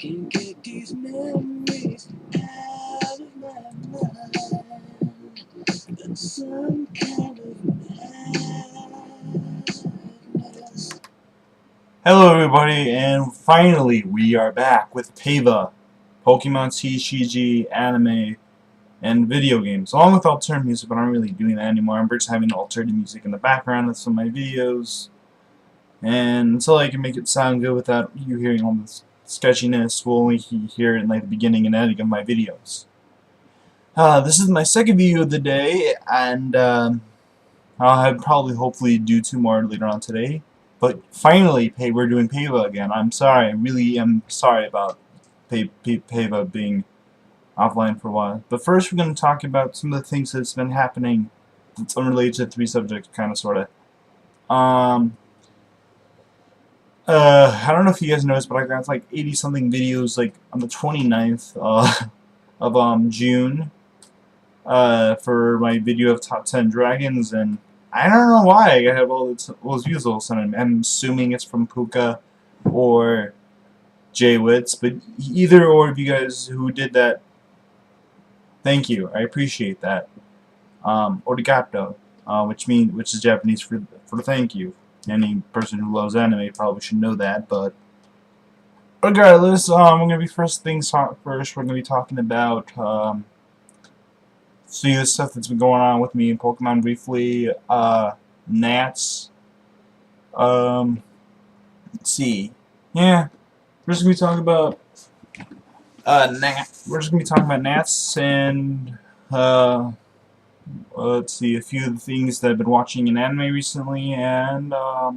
Can't get these memories out of my mind. That's some kind of madness. Hello everybody, and finally we are back with PAVA, Pokemon TCG, anime, and video games, along with alternative music, but I'm not really doing that anymore. I'm just having alternative music in the background of some of my videos, and until I can make it sound good without you hearing all this sketchiness, we'll only hear it in like the beginning and ending of my videos. This is my second video of the day, and I'll probably hopefully do 2 more later on today. But finally, we're doing PAVA again. I'm sorry, I really am sorry about PAVA being offline for a while. But first we're going to talk about some of the things that's been happening that's unrelated to the 3 subjects, kind of, sort of. I don't know if you guys noticed, but I got like 80-something videos like on the 29th of June for my video of top 10 dragons, and I don't know why I have all those views all of a sudden. I'm assuming it's from Puka or J-Wits, but either or of you guys who did that, thank you. I appreciate that. Origato, which is Japanese for thank you. Any person who loves anime probably should know that, but regardless, we're gonna be first. We're gonna be talking about see the stuff that's been going on with me in Pokemon briefly. Nats. Let's see. Yeah, we're just gonna be talking about We're just gonna be talking about Nats and let's see, a few of the things that I've been watching in anime recently, and oh,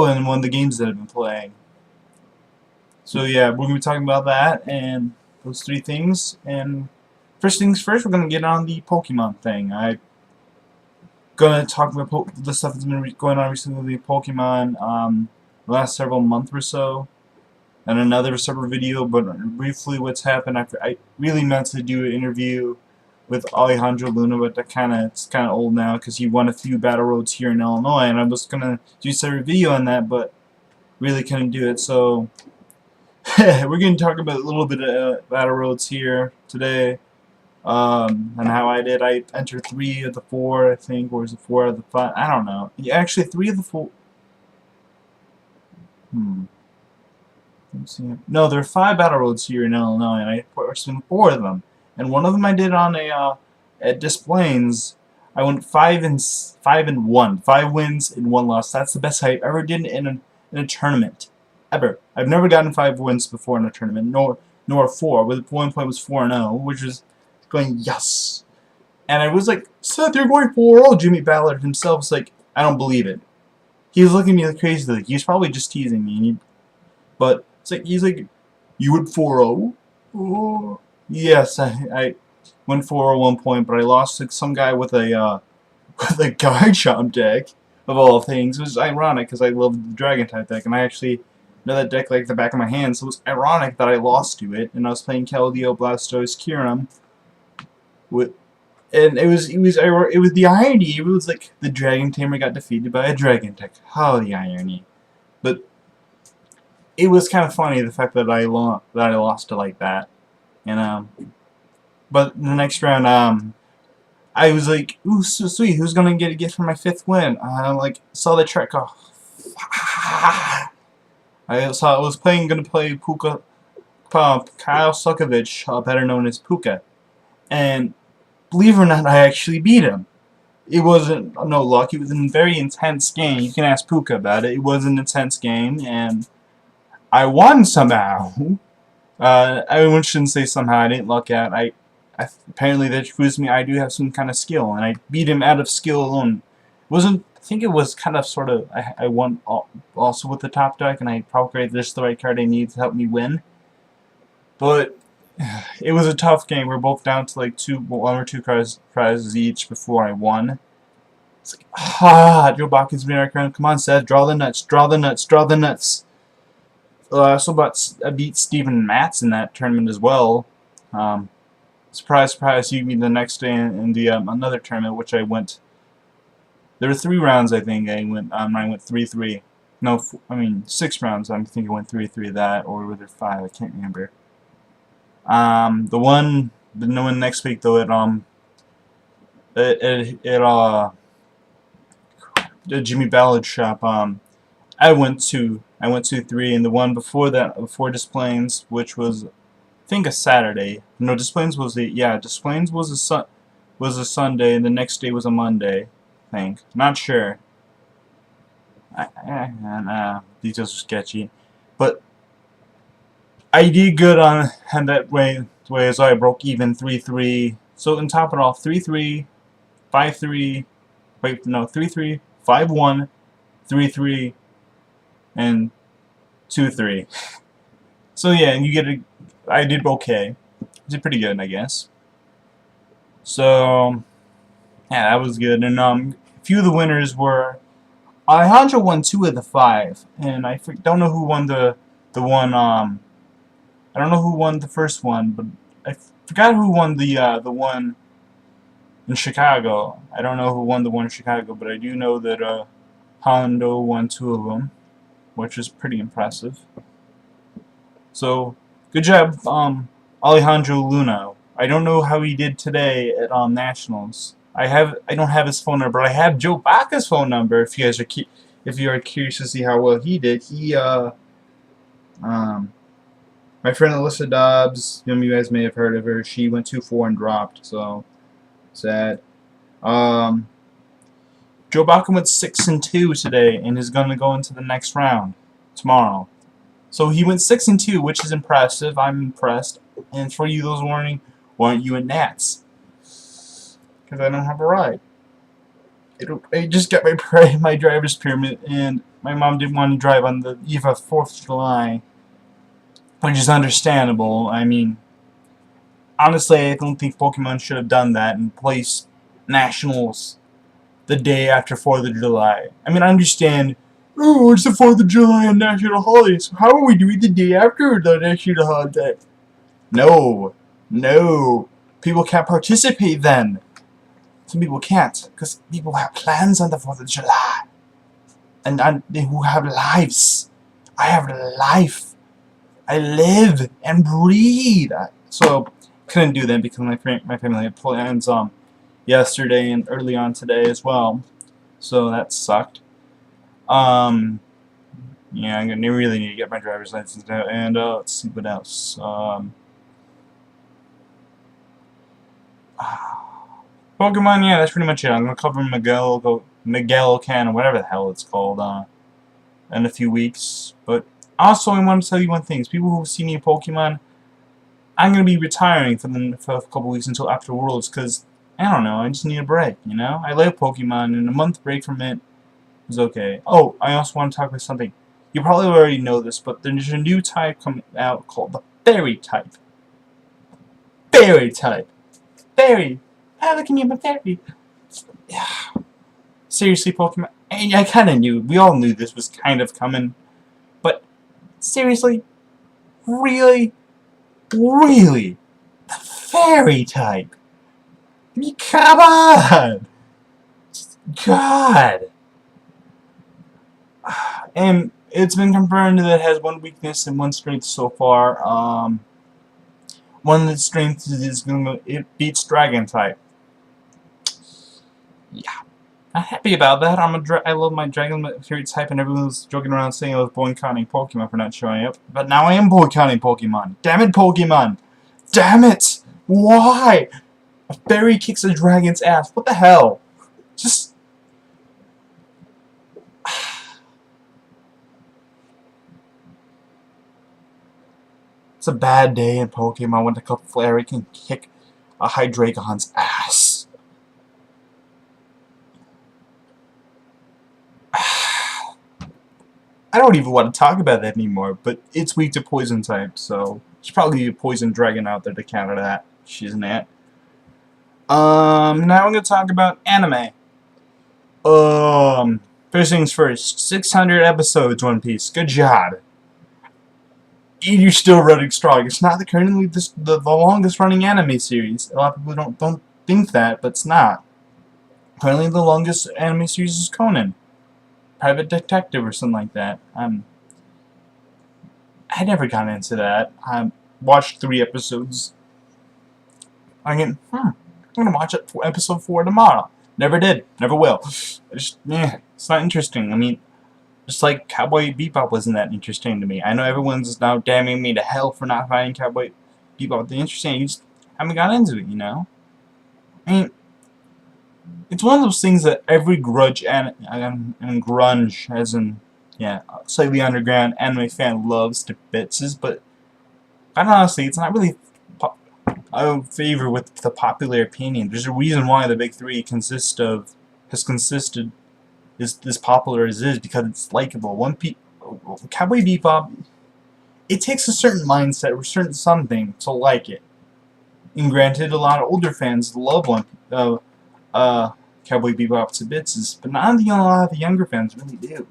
and one of the games that I've been playing. So yeah, we're gonna be talking about that and those 3 things. And first things first, we're gonna get on the Pokemon thing. I'm gonna talk about the stuff that's been going on recently with Pokemon the last several months or so, and another separate video, but briefly what's happened after. I really meant to do an interview with Alejandro Luna, but it's kind of old now because he won a few battle roads here in Illinois, and I was gonna do a separate video on that, but really couldn't do it. So we're gonna talk about a little bit of battle roads here today, and how I did. I entered 3 of the 4, I think, or is it 4 of the 5? I don't know. Yeah, actually 3 of the 4. No, there are 5 battle roads here in Illinois, and I pushed in 4 of them. And one of them I did on at Des Plaines. I went 5 and 1, 5 wins and 1 loss. That's the best I ever did in a tournament, ever. I've never gotten 5 wins before in a tournament, nor 4. With 1 point was 4-0, which was going yes. And I was like, Seth, you're going 4-0. Jimmy Ballard himself was like, I don't believe it. He was looking at me like crazy. Like, he was probably just teasing me, but. He's like, you went 4-0? Oh. Yes, I went 4-0 1 point, but I lost to some guy with a Garchomp deck, of all things. It was ironic because I love the Dragon type deck, and I actually know that deck like the back of my hand, so it was ironic that I lost to it, and I was playing Keldeo, Blastoise, Kyurem, and it was the irony. It was like the Dragon Tamer got defeated by a Dragon deck. How the irony. But it was kind of funny, the fact that I lost to like that, and but the next round, I was like, ooh, so sweet, who's gonna get a gift for my 5th win? I like saw the trick. Oh, I was gonna play Puka, Kyle Sukovich, better known as Puka, and believe it or not, I actually beat him. It wasn't no luck. It was a very intense game. You can ask Puka about it. It was an intense game, and I won somehow. I shouldn't say somehow. I didn't luck out. Apparently that proves me I do have some kind of skill, and I beat him out of skill alone. I think it was kind of sort of. I won also with the top deck, and I probably created just the right card I need to help me win. But it was a tough game. We're both down to like 1 or 2 prizes each before I won. It's like Joe Bachman's been around. Come on, Seth, draw the nuts, draw the nuts, draw the nuts. I beat Steven Matz in that tournament as well. Surprise, surprise, he beat me the next day in the another tournament, which I went. There were 3 rounds, I think. I went 3-3. No, I mean 6 rounds. I think it went 3-3 that, or was it 5? I can't remember. The one next week though, the Jimmy Ballard shop. I went to 3, and the one before that, before Displays, which was I think a Saturday. No, Displays was Displays was a Sunday, and the next day was a Monday. I think, not sure. Details are sketchy, but I did good on that way as I broke even 3-3. So on top of it all, 3-3, 5-3. Wait, no, 3-3, 5-1, 3-3, and 2-3. So yeah, and you get a. I did okay. I did pretty good, I guess. So yeah, that was good. And a few of the winners were. Alejandro won 2 of the 5, and I don't know who won the one. I don't know who won the first one, but I forgot who won the one in Chicago. I don't know who won the one in Chicago, but I do know that Hondo won 2 of them, which is pretty impressive. So good job, Alejandro Luna. I don't know how he did today at Nationals. I don't have his phone number. I have Joe Baca's phone number. If you guys are if you are curious to see how well he did, my friend Alyssa Dobbs, you guys may have heard of her. She went 2-4 and dropped. So sad. Joe Baca went 6-2 today and is going to go into the next round tomorrow. So he went 6-2, which is impressive. I'm impressed. And for you, those warning, why aren't you in Nats? Because I don't have a ride. I just got my driver's permit, and my mom didn't want to drive on the eve of 4th of July, which is understandable. I mean, honestly, I don't think Pokemon should have done that and placed Nationals the day after 4th of July. I mean, I understand, oh, it's the 4th of July and National Holiday, so how are we doing the day after the National Holiday? No. People can't participate then. Some people can't, because people have plans on the 4th of July. And who have lives. I have a life. I live and breathe. So, couldn't do that because my family had plans yesterday and early on today as well. So, that sucked. Yeah, I really need to get my driver's license now. And, let's see what else. Pokemon, yeah, that's pretty much it. I'm gonna cover Miguel Can, or whatever the hell it's called, in a few weeks. But also, I want to tell you one thing: people who see me in Pokemon, I'm gonna be retiring for a couple weeks until after Worlds, because I don't know, I just need a break. You know, I like Pokemon, and a month break from it is okay. Oh, I also want to talk about something. You probably already know this, but there's a new type coming out called the Fairy type. Fairy type. Fairy. How can you be fairy? Yeah. Seriously, Pokemon. I kind of knew. We all knew this was kind of coming. But seriously, really, the fairy type. I mean, come on, God. And it's been confirmed that it has 1 weakness and 1 strength so far. One of the strengths is it beats Dragon type. Yeah, I'm happy about that. I love my Dragon Fairy type, and everyone was joking around saying I was boycotting Pokemon for not showing up. But now I am boycotting Pokemon. Damn it, Pokemon! Damn it! Why? A fairy kicks a dragon's ass. What the hell? Just. It's a bad day in Pokemon when a fairy can kick a Hydreigon's ass. I don't even want to talk about that anymore, but it's weak to poison type, so there's probably a poison dragon out there to counter that. She's an ant. Now I'm gonna talk about anime. First things first, 600 episodes, One Piece. Good job. And you're still running strong. It's not currently the longest running anime series. A lot of people don't think that, but it's not. Currently the longest anime series is Conan. private detective or something like that. I never got into that. I watched 3 episodes. I'm gonna watch it for episode 4 tomorrow. Never did. Never will. It's not interesting. I mean, just like Cowboy Bebop wasn't that interesting to me. I know everyone's now damning me to hell for not finding Cowboy Bebop interesting. You just haven't got into it, you know? I mean, it's one of those things that every grunge and grunge, as in, yeah, slightly underground anime fan loves to bits, but quite honestly, it's not really in favor with the popular opinion. There's a reason why the big 3 has consisted is as popular as it is, because it's likable. Cowboy Bebop, it takes a certain mindset or certain something to like it. And granted, a lot of older fans love Cowboy Bebop to bits, but not a lot of the younger fans really do.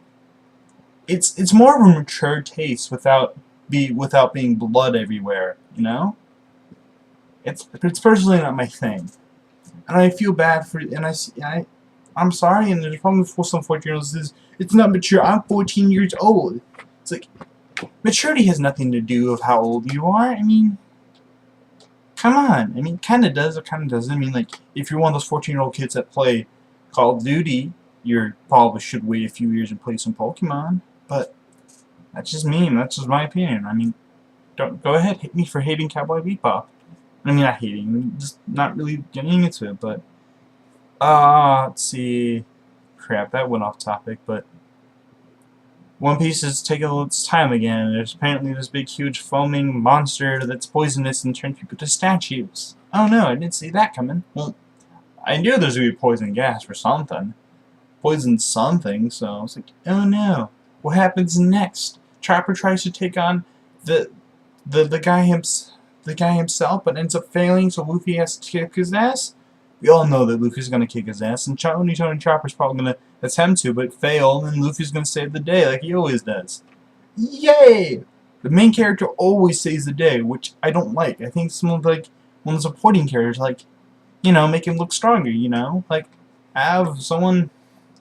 It's more of a mature taste without being blood everywhere, you know? It's personally not my thing, and I feel bad for I'm sorry, and there's probably some 14-year-olds. It's not mature. I'm 14 years old. It's like maturity has nothing to do with how old you are. I mean, come on. I mean, kind of does or kind of doesn't. I mean, like if you're one of those 14-year-old kids that play Call of Duty, you probably should wait a few years and play some Pokemon. But that's just me. That's just my opinion. I mean, don't go ahead, hit me for hating Cowboy Bebop. I mean, not hating, just not really getting into it, but, let's see, crap, that went off topic, but One Piece is taking its time again. There's apparently this big, huge, foaming monster that's poisonous and turns people to statues. Oh no, I didn't see that coming. Well, I knew there was going to be poison gas for something. Poison something, so I was like, oh no, what happens next? Chopper tries to take on the guy himself, but ends up failing, so Luffy has to kick his ass. We all know that Luffy's gonna kick his ass, and Tony Chopper's probably gonna attempt to, but fail, and Luffy's gonna save the day like he always does. Yay! The main character always saves the day, which I don't like. I think some of one of the supporting characters, you know, make him look stronger. You know, have someone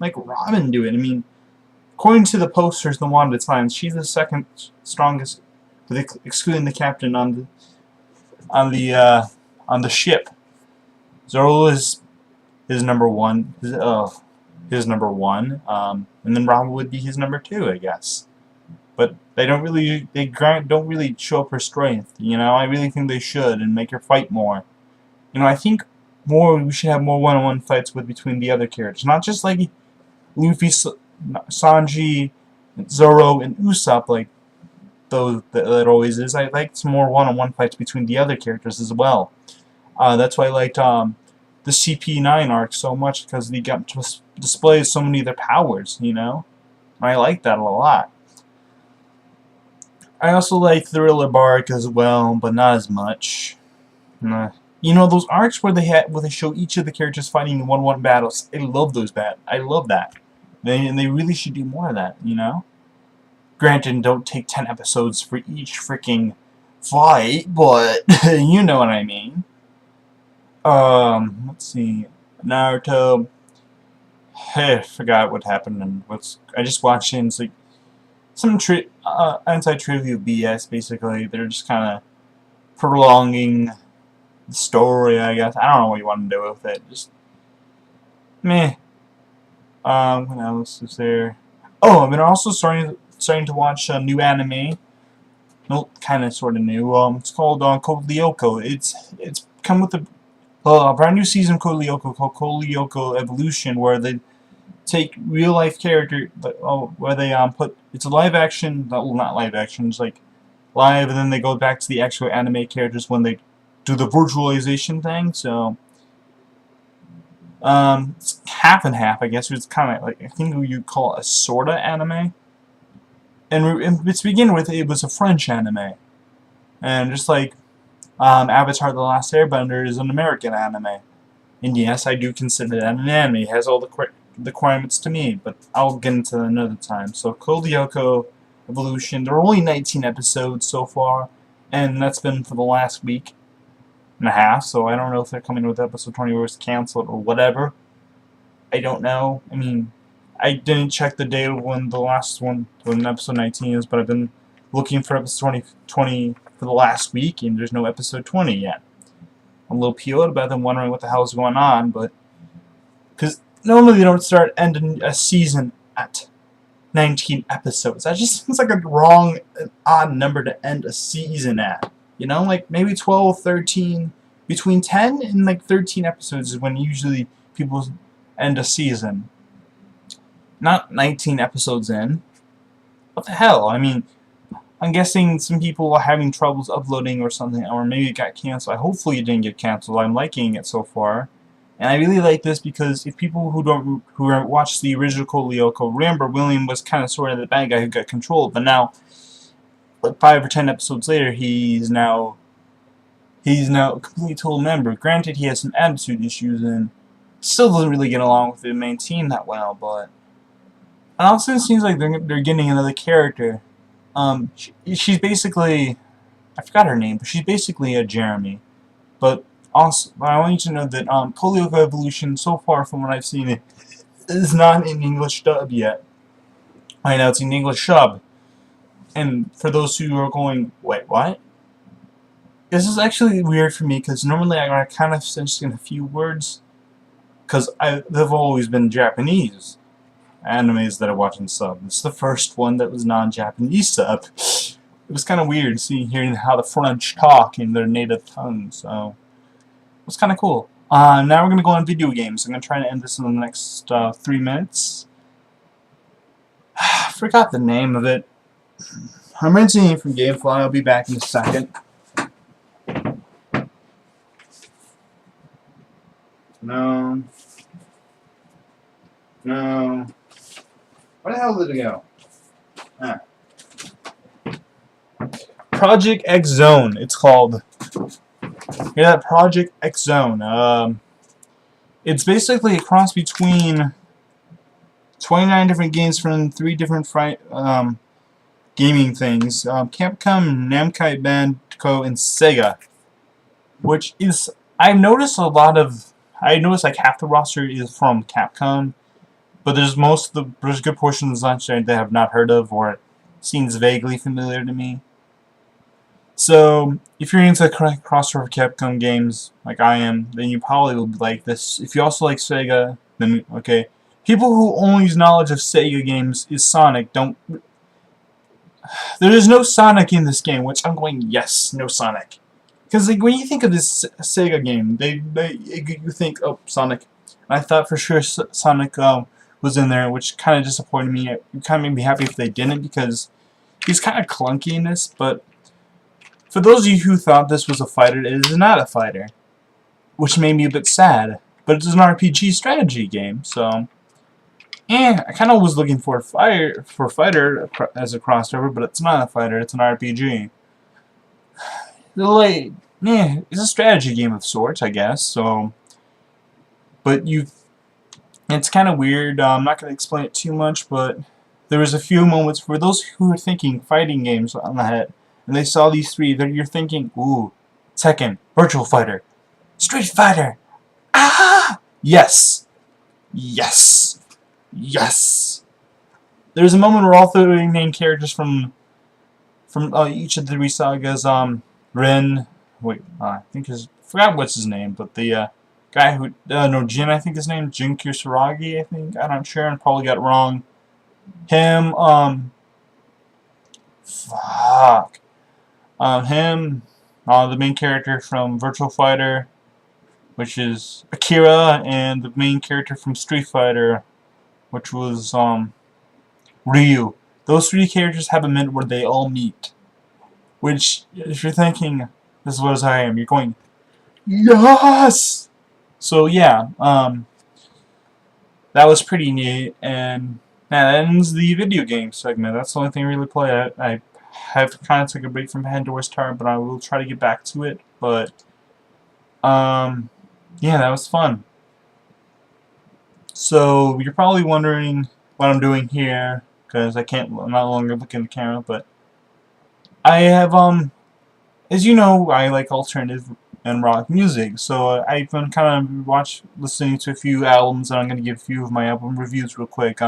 like Robin do it. I mean, according to the posters, the Wanda Times, she's the second strongest, excluding the captain on the ship. Zoro is number 1. His number 1. And then Robin would be his number 2, I guess. But they don't really show up her strength. You know, I really think they should and make her fight more. You know, I think we should have more one-on-one fights between the other characters, not just like Luffy, Sanji, Zoro, and Usopp like that always is. I like some more one-on-one fights between the other characters as well. That's why I liked the CP9 arc so much, because they got to display so many of their powers, you know? I like that a lot. I also like Thriller Bark as well, but not as much. You know, those arcs where they show each of the characters fighting in one-on-one battles. I love those I love that. They really should do more of that, you know? Granted, don't take 10 episodes for each freaking fight, but you know what I mean. Let's see. Naruto. Hey, I forgot what happened and I just watched it and it's like some anti-trivial BS basically. They're just kinda prolonging the story, I guess. I don't know what you want to do with it. Just meh. What else is there? Oh, I've been also starting to watch a new anime. Well, kind of, sort of new. It's called Code Lyoko. It's come with a brand new season of Code Lyoko called Code Lyoko Evolution, where they take real life character, where they it's a live action, well, not live action, it's like live, and then they go back to the actual anime characters when they do the virtualization thing. So it's half and half, I guess. It's kind of like, I think you'd call it a sorta anime. And to begin with, it was a French anime, and just like Avatar: The Last Airbender is an American anime. And yes, I do consider that an anime. It has all the requirements to me, but I'll get into that another time. So Code Lyoko Evolution, there are only 19 episodes so far, and that's been for the last week and a half, so I don't know if they're coming with episode 20 or it's canceled or whatever. I don't know. I mean, I didn't check the date of when the last one, when episode 19 is, but I've been looking for episode 20 for the last week, and there's no episode 20 yet. I'm a little PO'd about them, wondering what the hell is going on, but because normally they don't start ending a season at 19 episodes. That just seems like a wrong, odd number to end a season at. You know, like maybe 12, 13, between 10 and like 13 episodes is when usually people end a season. Not 19 episodes in. What the hell? I mean, I'm guessing some people are having troubles uploading or something, or maybe it got canceled. Hopefully it didn't get canceled. I'm liking it so far. And I really like this because if people who watched the original Lyoko remember, William was kind of sort of the bad guy who got controlled, but now, like 5 or 10 episodes later, he's now a completely total member. Granted, he has some attitude issues and still doesn't really get along with the main team that well, but it also seems like they're getting another character. She's basically, I forgot her name, but she's basically a Jeremy. But also, I want you to know that Lyoko Evolution, so far from what I've seen, it is not in English dub yet. I know it's in English sub. And for those who are going, wait, what? This is actually weird for me because normally I kind of sense in a few words, because they've always been Japanese animes that I watch in sub. It's the first one that was non-Japanese sub. It was kind of weird hearing how the French talk in their native tongue, so it was kind of cool. Now we're going to go on video games. I'm going to try to end this in the next 3 minutes. I forgot the name of it. I'm renting it from Gamefly. I'll be back in a second. No. No. Where the hell did it go? Ah. Project X Zone, it's called. Yeah, Project X Zone. It's basically a cross between 29 different games from 3 different gaming things. Capcom, Namco, Namco, and SEGA. Which is, I've noticed a lot of, I noticed like half the roster is from Capcom, but there's a good portion of the launch that I have not heard of or seems vaguely familiar to me. So, if you're into crossover Capcom games, like I am, then you probably will like this. If you also like Sega, then okay. People who only use knowledge of Sega games is Sonic don't... There is no Sonic in this game, which I'm going, yes, no Sonic. Because like, when you think of this Sega game, you think, oh, Sonic. And I thought for sure Sonic was in there, which kind of disappointed me. It kind of made me happy if they didn't, because he's kind of clunky in this, but for those of you who thought this was a fighter, it is not a fighter, which made me a bit sad. But it's an RPG strategy game, so I kind of was looking for a fighter as a crossover, but it's not a fighter; it's an RPG. It's a strategy game of sorts, I guess. So, but it's kind of weird. I'm not going to explain it too much, but there was a few moments for those who are thinking fighting games on the head. And they saw these 3 that you're thinking, ooh, Tekken, Virtual Fighter, Street Fighter, ah! Yes! Yes! Yes! There's a moment where all 3 main characters from each of the 3 sagas, Rin, I forgot what's his name, but the guy who, no, Jin, I think his name, Jin Kisaragi, I think, I'm not sure, and probably got it wrong. Him, fuck. The main character from Virtual Fighter, which is Akira, and the main character from Street Fighter, which was Ryu. Those 3 characters have a minute where they all meet. Which, if you're thinking, this is what I am, you're going, yes! So yeah, that was pretty neat, and that ends the video game segment. That's the only thing I really play. I have kind of took a break from Pandora's Tower, but I will try to get back to it. But yeah, that was fun. So you're probably wondering what I'm doing here, because I'm no longer looking at the camera. But I have as you know, I like alternative and rock music. So I've been kind of listening to a few albums, and I'm going to give a few of my album reviews real quick.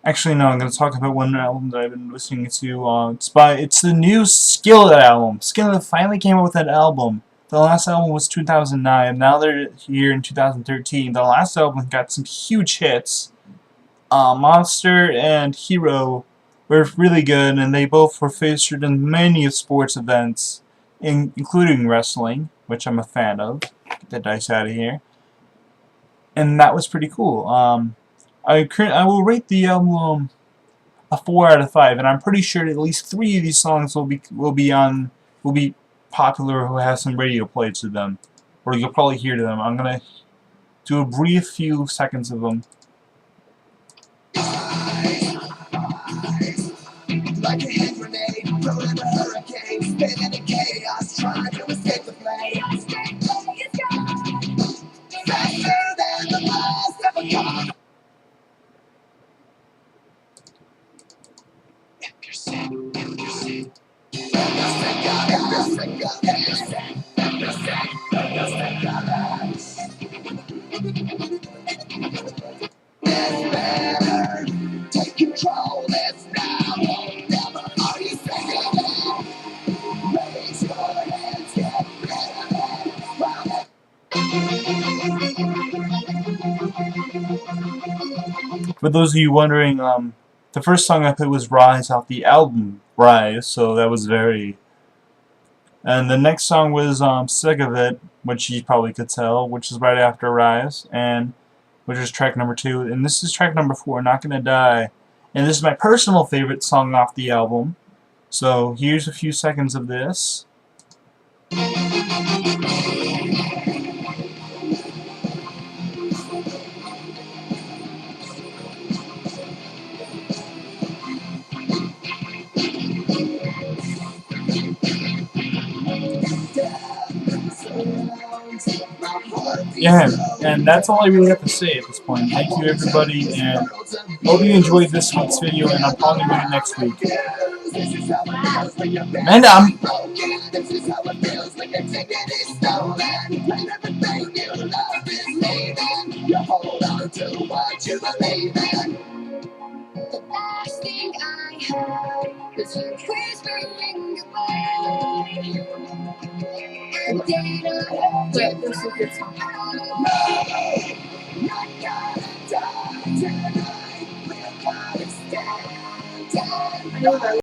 Actually, no, I'm going to talk about one album that I've been listening to. It's the new Skillet album. Skillet finally came out with that album. The last album was 2009. Now they're here in 2013. The last album got some huge hits. Monster and Hero were really good, and they both were featured in many sports events, including wrestling, which I'm a fan of. Get the dice out of here. And that was pretty cool. I will rate the album a 4 out of 5, and I'm pretty sure at least 3 of these songs will be popular who has some radio play to them, or you'll probably hear them. I'm gonna do a brief few seconds of them. Like a hand grenade, thrown in a hurricane, spinning in chaos, trying to escape the flames. Faster than the blast of a car. Take control, it's now or never. Are you thinking that? Raise your hands, get rid of it. For those of you wondering, the first song I played was Rise off the album Rise, so that was very... And the next song was SEGA, which you probably could tell, which is right after Rise, and which is track number 2. And this is track number 4, Not Gonna Die. And this is my personal favorite song off the album. So here's a few seconds of this. Yeah, and that's all I really have to say at this point. Thank you, everybody, and hope you enjoyed this week's video, and I'll probably do it next week. And the last thing I heard was you whispering away. And then I heard wait, this is a good song. No, not gonna die tonight. We're gonna stand. I know that.